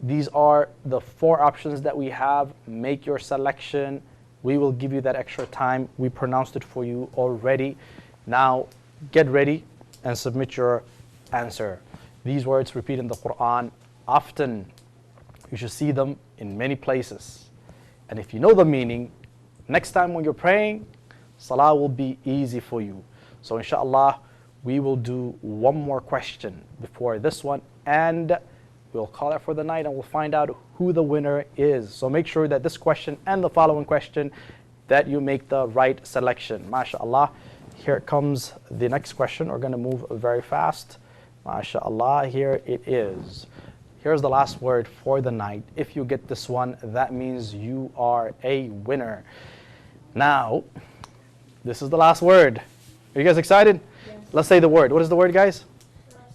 These are the 4 options that we have. Make your selection. We will give you that extra time. We pronounced it for you already. Now, get ready and submit your answer. These words repeat in the Quran often. You should see them in many places. And if you know the meaning, next time when you're praying, salah will be easy for you. So inshallah, we will do one more question before this one, and we'll call it for the night, and we'll find out who the winner is. So make sure that this question and the following question, that you make the right selection. MashaAllah. Here comes the next question. We're going to move very fast. MashaAllah. Here it is. Here's the last word for the night. If you get this one, that means you are a winner. Now, this is the last word. Are you guys excited? Yes. Let's say the word. What is the word, guys?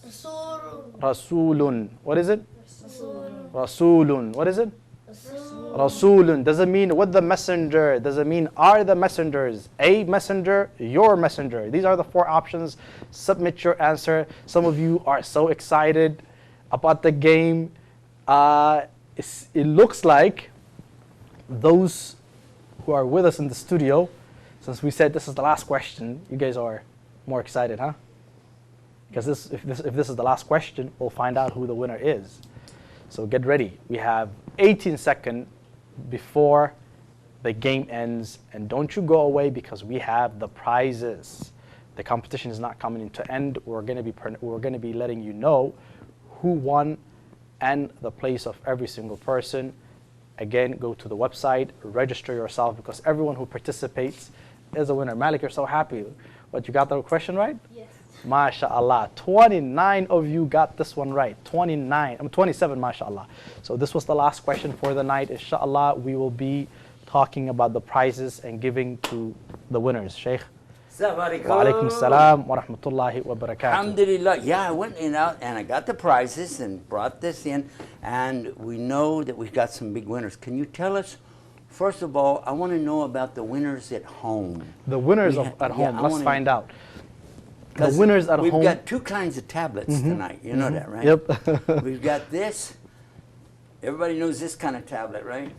Rasul. Rasulun. What is it? Rasul. Rasulun. What is it? Rasul. Rasulun. Does it mean with the messenger? Does it mean are the messengers? A messenger, your messenger. These are the 4 options. Submit your answer. Some of you are so excited about the game. It looks like those who are with us in the studio, since we said this is the last question, you guys are more excited, huh? Because if this is the last question, we'll find out who the winner is. So get ready. We have 18 seconds before the game ends, and don't you go away because we have the prizes. The competition is not coming to end. We're going to be letting you know who won and the place of every single person. Again, go to the website, register yourself, because everyone who participates is a winner. Malik, you're so happy. What, you got the question right? Yes. MashaAllah. 29 of you got this one right. 27, MashaAllah. So this was the last question for the night. Inshallah, we will be talking about the prizes and giving to the winners. Sheikh. Wa alaikum assalam wa rahmatullahi wa barakatuh. Alhamdulillah. Yeah, I went in out and I got the prizes and brought this in, and we know that we've got some big winners. Can you tell us, first of all, I want to know about the winners at home. The winners at home, I let's wanna- find out. The winners at home. We've got 2 kinds of tablets tonight. You know that, right? Yep. We've got this. Everybody knows this kind of tablet, right?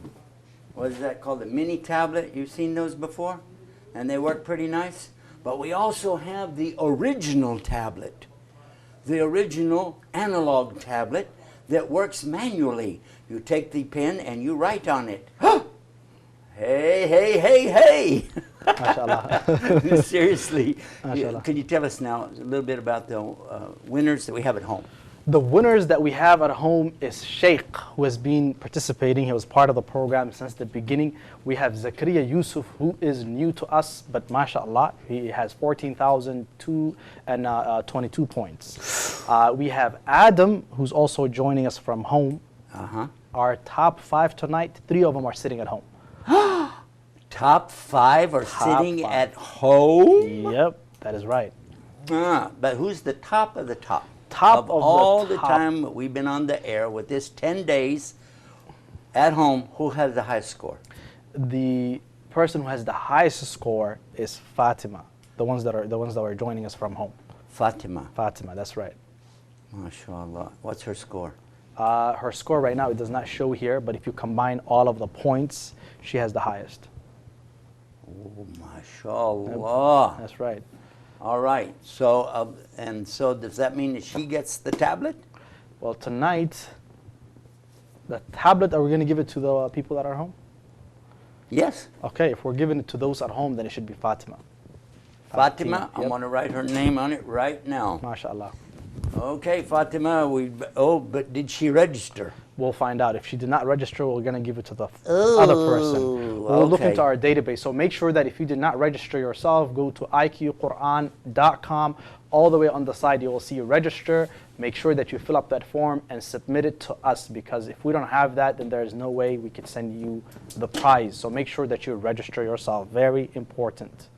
What is that called? A mini tablet. You've seen those before? And they work pretty nice. But we also have the original tablet, the original analog tablet that works manually. You take the pen and you write on it. Hey, hey, hey, hey. MashaAllah. Seriously. MashaAllah. Can you tell us now a little bit about the winners that we have at home? The winners that we have at home is Sheikh, who has been participating. He was part of the program since the beginning. We have Zakaria Yusuf, who is new to us, but mashallah, he has 14,022 points. We have Adam, who's also joining us from home. Our top 5 tonight, 3 of them are sitting at home. Top 5 are Top sitting 5. at home? Yep, that is right. But who's the top of the top? Top of of all the the top. time that we've been on the air with this 10 days at home, who has the highest score? The person who has the highest score is Fatima. The ones that are joining us from home. Fatima. Fatima, that's right. MashaAllah. What's her score? Her score right now, it does not show here, but if you combine all of the points, she has the highest. Oh, MashaAllah. That's right. All right. So, so does that mean that she gets the tablet? Well, tonight, the tablet, are we going to give it to the people that are home? Yes. Okay, if we're giving it to those at home, then it should be Fatima. Fatima, Yep. I'm going to write her name on it right now. MashaAllah. Okay, Fatima, but did she register? We'll find out. If she did not register, we're going to give it to the other person. We'll look okay. into our database. So make sure that if you did not register yourself, go to iqquran.com. All the way on the side, you will see register. Make sure that you fill up that form and submit it to us, because if we don't have that, then there is no way we could send you the prize. So make sure that you register yourself. Very important.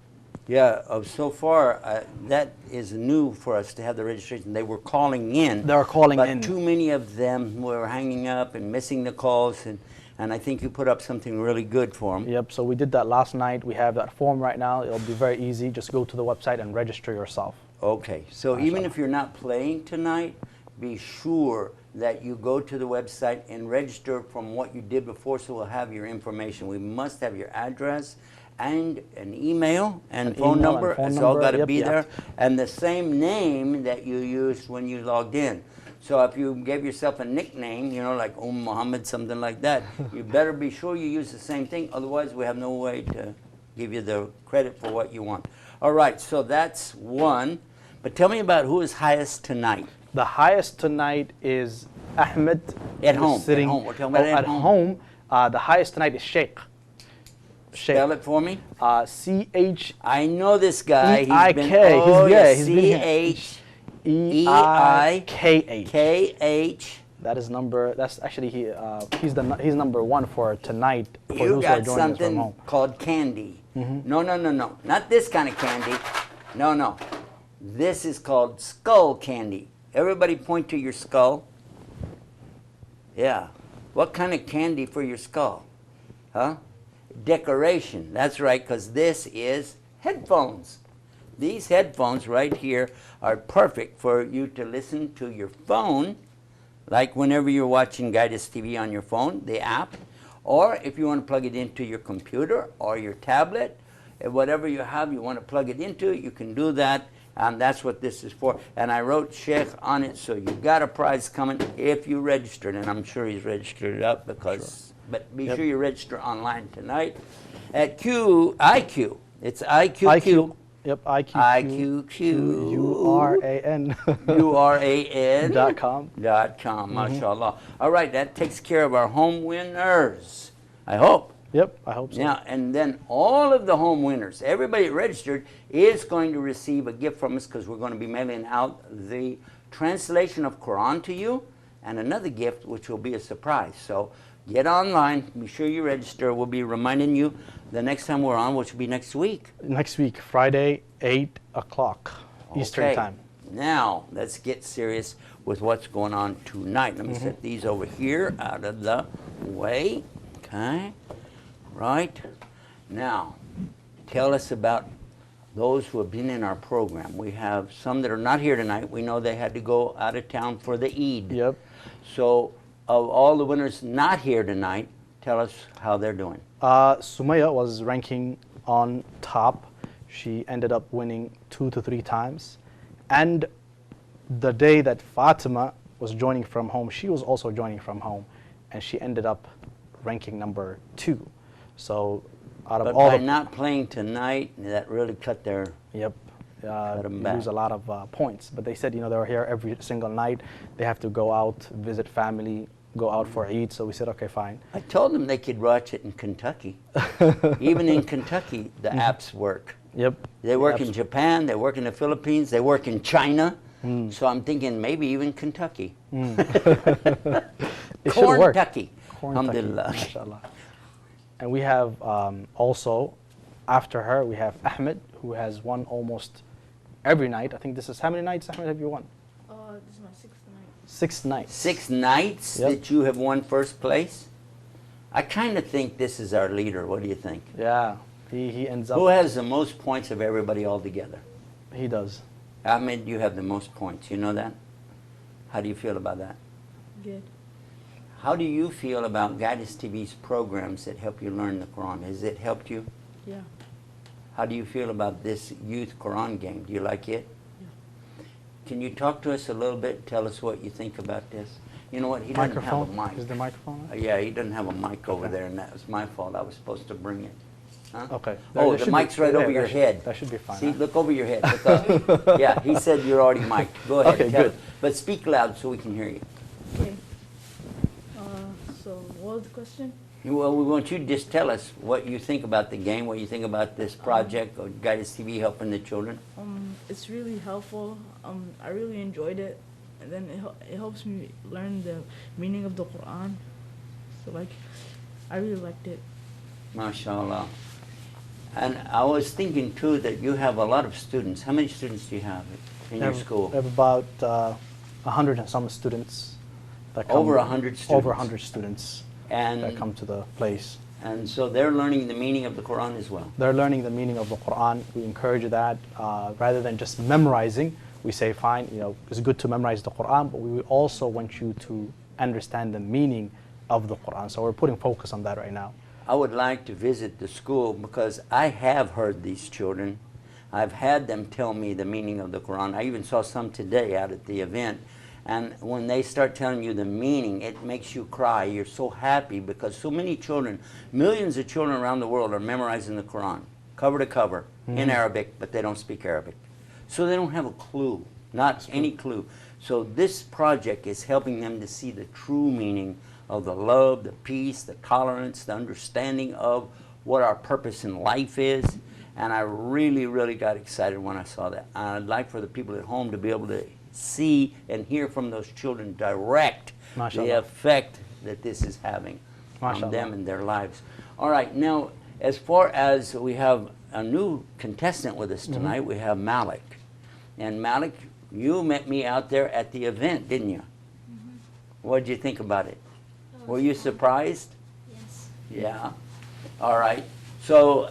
Yeah, so far, that is new for us to have the registration. They were calling in. They're calling but in. Too many of them were hanging up and missing the calls, and I think you put up something really good for them. Yep, so we did that last night. We have that form right now. It'll be very easy. Just go to the website and register yourself. Okay, so even if you're not playing tonight, be sure that you go to the website and register from what you did before, so we'll have your information. We must have your address and an email and phone number. It's all got to be there. And the same name that you used when you logged in. So if you gave yourself a nickname, you know, like Muhammad, something like that, you better be sure you use the same thing. Otherwise, we have no way to give you the credit for what you want. All right, so that's one. But tell me about who is highest tonight. The highest tonight is Ahmed. At home. Sitting, At home. We're talking about at home. The highest tonight is Sheikh. Spell it for me. C-H. I know this guy. E-I-K. He's been C-H-E-I-K-H. K-H. That is number. That's actually he's number one for tonight. For You those who are got joining us from something home. called candy. No, not this kind of candy. No. This is called skull candy. Everybody point to your skull. Yeah. What kind of candy for your skull? Huh? Decoration. That's right, because this is headphones. These headphones right here are perfect for you to listen to your phone, like whenever you're watching GuideUS TV on your phone, the app, or if you want to plug it into your computer or your tablet, whatever you have you want to plug it into, you can do that. And that's what this is for. And I wrote Sheikh on it, so you got a prize coming if you registered. And I'm sure he's registered up because, but be sure you register online tonight at IQ. It's IQQ. Yep, IQQ. IQQ. U-R-A-N. URAN.com. MashaAllah. All right, that takes care of our home winners. I hope. Yep, I hope so. Yeah, and then all of the home winners, everybody registered, is going to receive a gift from us, because we're going to be mailing out the translation of Quran to you and another gift which will be a surprise. So get online, be sure you register. We'll be reminding you the next time we're on, which will be next week. Next week, Friday, 8 o'clock Eastern Time. Now, let's get serious with what's going on tonight. Let me set these over here out of the way. Okay. Right. Now, tell us about those who have been in our program. We have some that are not here tonight. We know they had to go out of town for the Eid. Yep. So, of all the winners not here tonight, tell us how they're doing. Sumaya was ranking on top. She ended up winning 2 to 3 times. And the day that Fatima was joining from home, she was also joining from home. And she ended up ranking number 2. So, out of but all by not playing tonight, that really cut their... Yep. them Lose back. a lot of points. But they said, they're here every single night. They have to go out, visit family, go out for Eid. So we said, okay, fine. I told them they could watch it in Kentucky. Even in Kentucky, the apps work. Yep. They work in Japan, they work in the Philippines, they work in China. So I'm thinking maybe even Kentucky. It should work. Kentucky. Alhamdulillah. MashaAllah. And we have also, after her, we have Ahmed, who has won almost every night. I think this is, how many nights, Ahmed, have you won? This is my 6th night. 6 nights. 6 nights that you have won first place? I kind of think this is our leader. What do you think? Yeah, he ends up. Who has the most points of everybody all together? He does. Ahmed, you have the most points. You know that? How do you feel about that? Good. How do you feel about GuideUS TV's programs that help you learn the Quran? Has it helped you? Yeah. How do you feel about this youth Quran game? Do you like it? Yeah. Can you talk to us a little bit? Tell us what you think about this. You know what? He doesn't have a mic. Is the microphone on? Yeah, he doesn't have a mic over there, and that was my fault. I was supposed to bring it. Huh? Okay. Oh, There the should be- mic's right yeah, over your that should- head. That should be fine. See, huh? look over your head. Look up. Yeah, he said you're already mic'd. Go ahead. Okay, tell good. us. But speak loud so we can hear you. Okay. So what was the question? Well, we want you to just tell us what you think about the game, what you think about this project, or GuideUS TV helping the children. It's really helpful. I really enjoyed it, and then it helps me learn the meaning of the Quran. So like, I really liked it. MashaAllah. And I was thinking too that you have a lot of students. How many students do you have in your school? We have about 100 and some students. That come, Over 100 students. Over 100 students that And, come to the place. and so they're learning the meaning of the Quran as well. They're learning the meaning of the Quran. We encourage that rather than just memorizing. We say, fine, it's good to memorize the Quran, but we also want you to understand the meaning of the Quran. So we're putting focus on that right now. I would like to visit the school because I have heard these children. I've had them tell me the meaning of the Quran. I even saw some today out at the event. And when they start telling you the meaning, it makes you cry. You're so happy because so many children, millions of children around the world are memorizing the Quran, cover to cover, in Arabic, but they don't speak Arabic. So they don't have a clue, not any clue. So this project is helping them to see the true meaning of the love, the peace, the tolerance, the understanding of what our purpose in life is. And I really, really got excited when I saw that. I'd like for the people at home to be able to see and hear from those children direct the MashaAllah. effect that this is having on MashaAllah. them and their lives. All right, now as far as we have a new contestant with us tonight, we have Malik. And Malik, you met me out there at the event, didn't you? What did you think about it? Were you surprised? Yes. Yeah. All right. So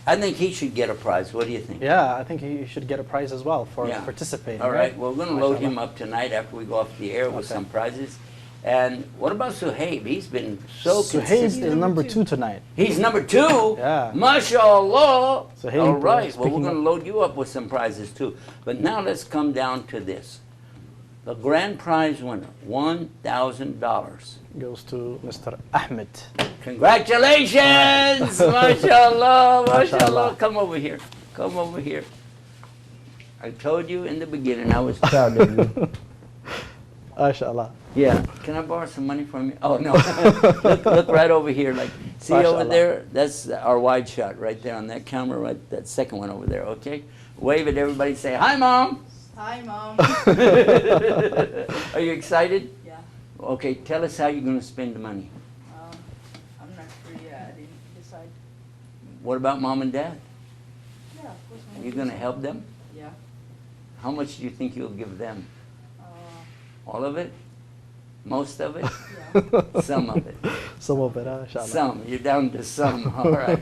I think he should get a prize. What do you think? Yeah, I think he should get a prize as well for Yeah. participating. All right. Well, we're going to load him MashaAllah. up tonight after we go off the air with Okay. some prizes. And what about Suhaib? He's been so Suhaib consistent. is number 2 tonight. He's number 2? Yeah. MashaAllah. Suhaib, All right. Well, we're speaking going to of- load you up with some prizes too. But now let's come down to this. The grand prize winner, $1,000. Goes to Mr. Ahmed. Congratulations! MashaAllah, MashaAllah. MashaAllah. Come over here. Come over here. I told you in the beginning I was proud of you. MashaAllah. Yeah. Can I borrow some money from you? Oh, no. look right over here. Like, see over MashaAllah. there? That's our wide shot right there on that camera, right? That second one over there, okay? Wave at everybody. Say, hi, Mom. Hi, Mom. Are you excited? Yeah. Okay, tell us how you're going to spend the money. I'm not sure yet. I didn't decide. What about Mom and Dad? Yeah, of course. Are you going to help them? Yeah. How much do you think you'll give them? Uh, All of it? Most of it? yeah. Some of it? Some of it, inshallah. Some. You're down to some. All right.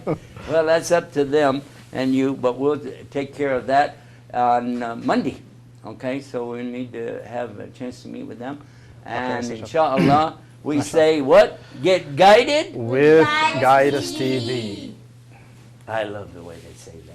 Well, that's up to them and you, but we'll take care of that on Monday. Okay, so we need to have a chance to meet with them. And Okay, inshallah, we say what? Get guided? With GuideUS TV. I love the way they say that.